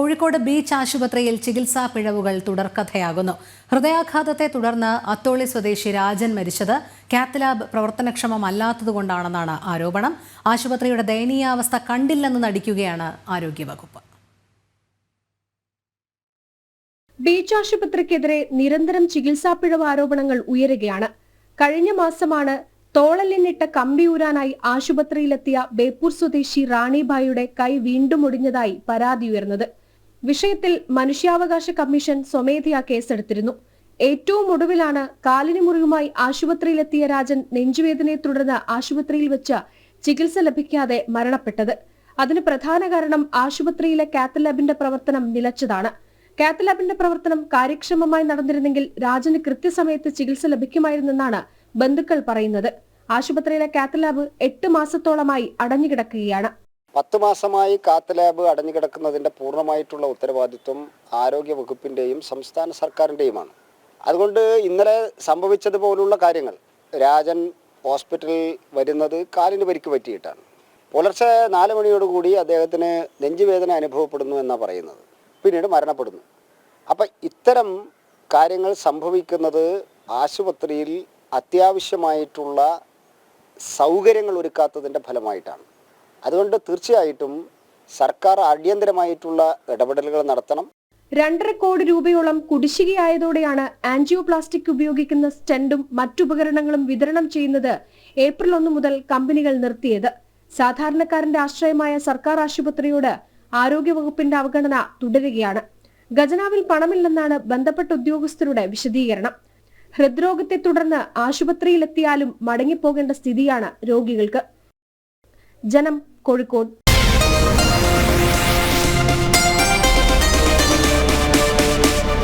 Kozhikode beach ആശുപത്രിയിൽ ചികിത്സാ പിഴവുകൾ തുടർക്കഥയാകുന്നു. ഹൃദയാഘാതത്തെ തുടർന്ന് അത്തോളി സ്വദേശി രാജൻ മരിച്ചത് കാത്ത് ലാബ് പ്രവർത്തനക്ഷമമല്ലാത്തതുകൊണ്ടാണെന്നാണ് ആരോപണം. ആശുപത്രിയുടെ ദയനീയാവസ്ഥ കണ്ടില്ലെന്ന് നടിക്കുകയാണ് ആരോഗ്യവകുപ്പ്. ബീച്ച് ആശുപത്രിക്കെതിരെ നിരന്തരം ചികിത്സാ പിഴവ് ആരോപണങ്ങൾ ഉയരുകയാണ്. കഴിഞ്ഞ മാസമാണ് തോളലിനിട്ട കമ്പിയൂരാനായി ആശുപത്രിയിലെത്തിയ ബേപ്പൂർ സ്വദേശി റാണിബായിയുടെ കൈ വീണ്ടും ഒടിഞ്ഞതായി പരാതി ഉയർന്നത്. വിഷയത്തിൽ മനുഷ്യാവകാശ കമ്മീഷൻ സ്വമേധയാ കേസെടുത്തിരുന്നു. ഏറ്റവും ഒടുവിലാണ് കാലിന് മുറിവുമായി ആശുപത്രിയിലെത്തിയ രാജൻ നെഞ്ചുവേദനയെ തുടർന്ന് ആശുപത്രിയിൽ വെച്ച് ചികിത്സ ലഭിക്കാതെ മരണപ്പെട്ടത്. അതിന് പ്രധാന കാരണം ആശുപത്രിയിലെ കാത്ത് ലാബിന്റെ പ്രവർത്തനം നിലച്ചതാണ്. കാത്ത് ലാബിന്റെ പ്രവർത്തനം കാര്യക്ഷമമായി നടന്നിരുന്നെങ്കിൽ രാജന് കൃത്യസമയത്ത് ചികിത്സ ലഭിക്കുമായിരുന്നെന്നാണ് ബന്ധുക്കൾ പറയുന്നത്. ആശുപത്രിയിലെ കാത്ത് ലാബ് 8 മാസത്തോളമായി അടഞ്ഞുകിടക്കുകയാണ്. 10 മാസമായി കാത്ത് ലാബ് അടഞ്ഞുകിടക്കുന്നതിന്റെ പൂർണ്ണമായിട്ടുള്ള ഉത്തരവാദിത്വം ആരോഗ്യ വകുപ്പിന്റെയും സംസ്ഥാന സർക്കാരിന്റെയുമാണ്. അതുകൊണ്ട് ഇന്നലെ സംഭവിച്ചതുപോലുള്ള കാര്യങ്ങൾ, രാജൻ ഹോസ്പിറ്റലിൽ വരുന്നത് കാലിന് പരിക്ക് പറ്റിയിട്ടാണ്. പുലർച്ചെ 4 മണിയോടുകൂടി അദ്ദേഹത്തിന് നെഞ്ചുവേദന അനുഭവപ്പെടുന്നു എന്നാണ് പറയുന്നത്. പിന്നീട് മരണപ്പെടുന്നു. അപ്പം ഇത്തരം കാര്യങ്ങൾ സംഭവിക്കുന്നത് ആശുപത്രിയിൽ അത്യാവശ്യമായിട്ടുള്ള സൗകര്യങ്ങൾ ഒരുക്കാത്തതിൻ്റെ ഫലമായിട്ടാണ്. അതുകൊണ്ട് തീർച്ചയായിട്ടും സർക്കാർ അടിയന്തരമായിട്ടുള്ള ഇടപെടലുകൾ നടത്തണം. 2.5 കോടി രൂപയോളം കുടിശ്ശികയായതോടെയാണ് ആൻജിയോപ്ലാസ്റ്റിക് ഉപയോഗിക്കുന്ന സ്റ്റെന്റും മറ്റുപകരണങ്ങളും വിതരണം ചെയ്യുന്നത് ഏപ്രിൽ 1 മുതൽ കമ്പനികൾ നിർത്തിയത്. സാധാരണക്കാരന്റെ ആശ്രയമായ സർക്കാർ ആശുപത്രിയോട് ആരോഗ്യവകുപ്പിന്റെ അവഗണന തുടരുകയാണ്. ഖജനാവിൽ പണമില്ലെന്നാണ് ബന്ധപ്പെട്ട ഉദ്യോഗസ്ഥരുടെ വിശദീകരണം. ഹൃദ്രോഗത്തെ തുടർന്ന് ആശുപത്രിയിലെത്തിയാലും മടങ്ങിപ്പോകേണ്ട സ്ഥിതിയാണ് രോഗികൾക്ക്. ജനം, കോഴിക്കോട്.